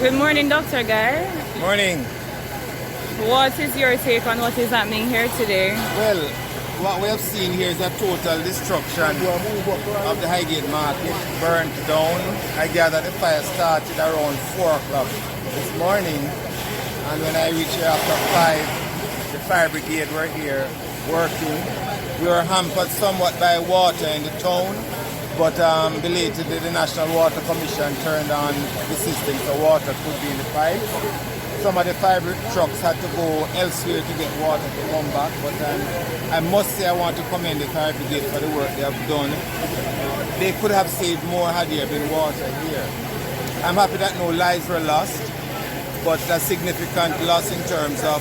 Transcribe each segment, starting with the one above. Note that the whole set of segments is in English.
Good morning, Dr. Guy. Morning. What is your take on what is happening here today? Well, what we have seen here is a total destruction of the Highgate market, burnt down. I gather the fire started around 4 o'clock this morning, and when I reached here after 5, the fire brigade were here working. We were hampered somewhat by water in the town, but belatedly the National Water Commission turned on the system so water could be in the pipes. Some of the fire trucks had to go elsewhere to get water to come back, but I must say I want to commend the fire brigade for the work they have done. They could have saved more had there been water here. I'm happy that no lives were lost, but a significant loss in terms of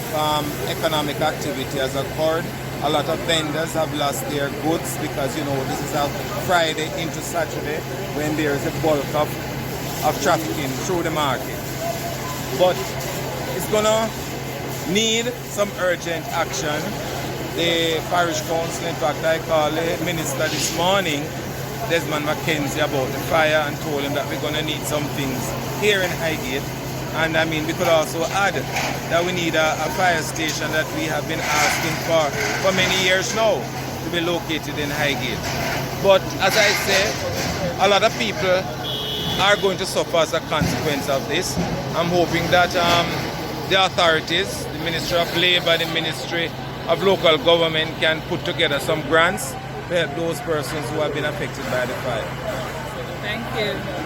economic activity has occurred. A lot of vendors have lost their goods because, you know, this is a Friday into Saturday when there is a bulk of trafficking through the market. But it's gonna need some urgent action. The parish council, in fact, I called the minister this morning, Desmond Mackenzie, about the fire and told him that we're gonna need some things here in Highgate. And I mean, we could also add that we need a fire station that we have been asking for many years now to be located in Highgate. But as I said, a lot of people are going to suffer as a consequence of this. I'm hoping that the authorities, the Ministry of Labour, the Ministry of Local Government can put together some grants to help those persons who have been affected by the fire. Thank you.